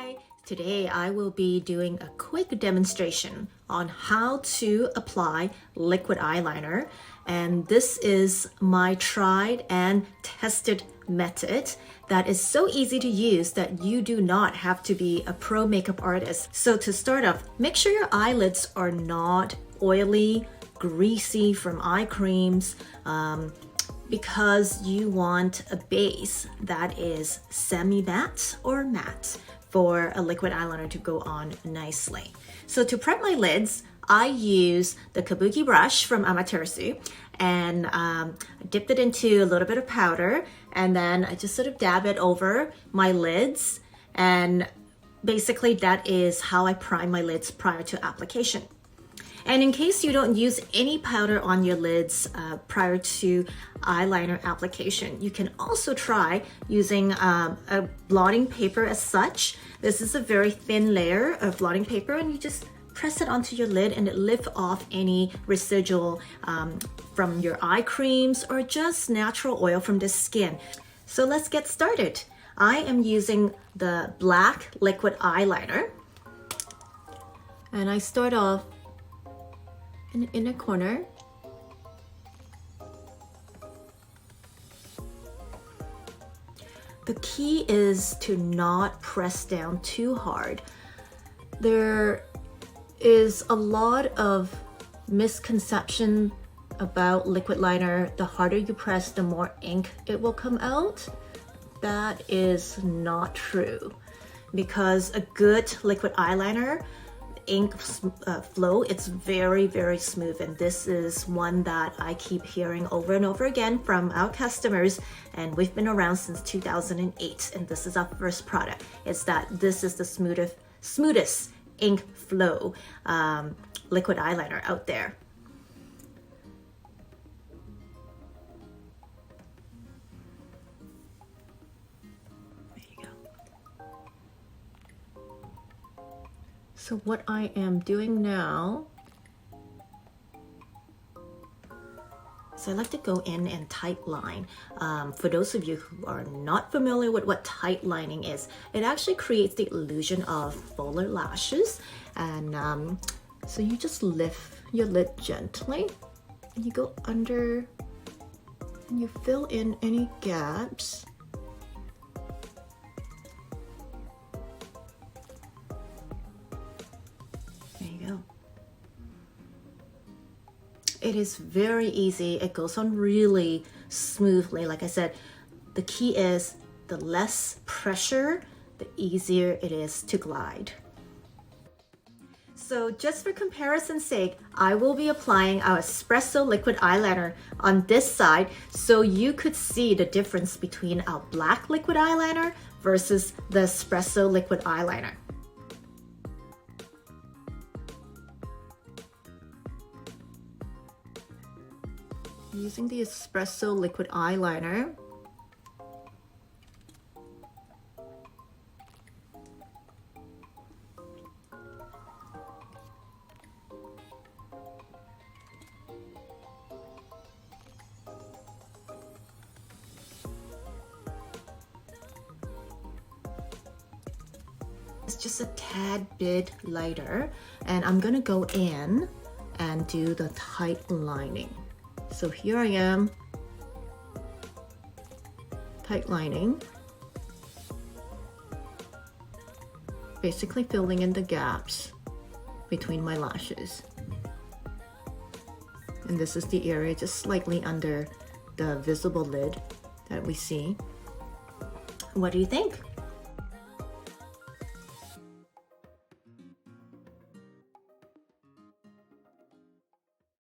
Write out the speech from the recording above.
Hi! Today I will be doing a quick demonstration on how to apply liquid eyeliner, and this is my tried and tested method that is so easy to use that you do not have to be a pro makeup artist. So to start off, make sure your eyelids are not oily, greasy from eye creams, because you want a base that is semi-matte or matte for a liquid eyeliner to go on nicely. So to prep my lids, I use the kabuki brush from Amaterasu, and I dipped it into a little bit of powder, and then I just sort of dab it over my lids, and basically that is how I prime my lids prior to application. And in case you don't use any powder on your lids prior to eyeliner application, you can also try using a blotting paper as such. This is a very thin layer of blotting paper, and you just press it onto your lid and it lifts off any residual from your eye creams or just natural oil from the skin. So let's get started. I am using the black liquid eyeliner, and I start off in a corner. The key is to not press down too hard. There is a lot of misconception about liquid liner. The harder you press, the more ink it will come out. That is not true, because a good liquid eyeliner ink flow, it's very smooth, and this is one that I keep hearing over and over again from our customers, and we've been around since 2008, and this is our first product. It's that this is the smoothest ink flow liquid eyeliner out there. So what I am doing now is I like to go in and tight line. For those of you who are not familiar with what tight lining is, it actually creates the illusion of fuller lashes. And so you just lift your lid gently and you go under and you fill in any gaps. It is very easy. It goes on really smoothly. Like I said, the key is the less pressure, the easier it is to glide. So just for comparison's sake, I will be applying our espresso liquid eyeliner on this side so you could see the difference between our black liquid eyeliner versus the espresso liquid eyeliner. Using the espresso liquid eyeliner, it's just a tad bit lighter, and I'm gonna go in and do the tight lining. So here I am, tight lining, basically filling in the gaps between my lashes. And this is the area just slightly under the visible lid that we see. What do you think?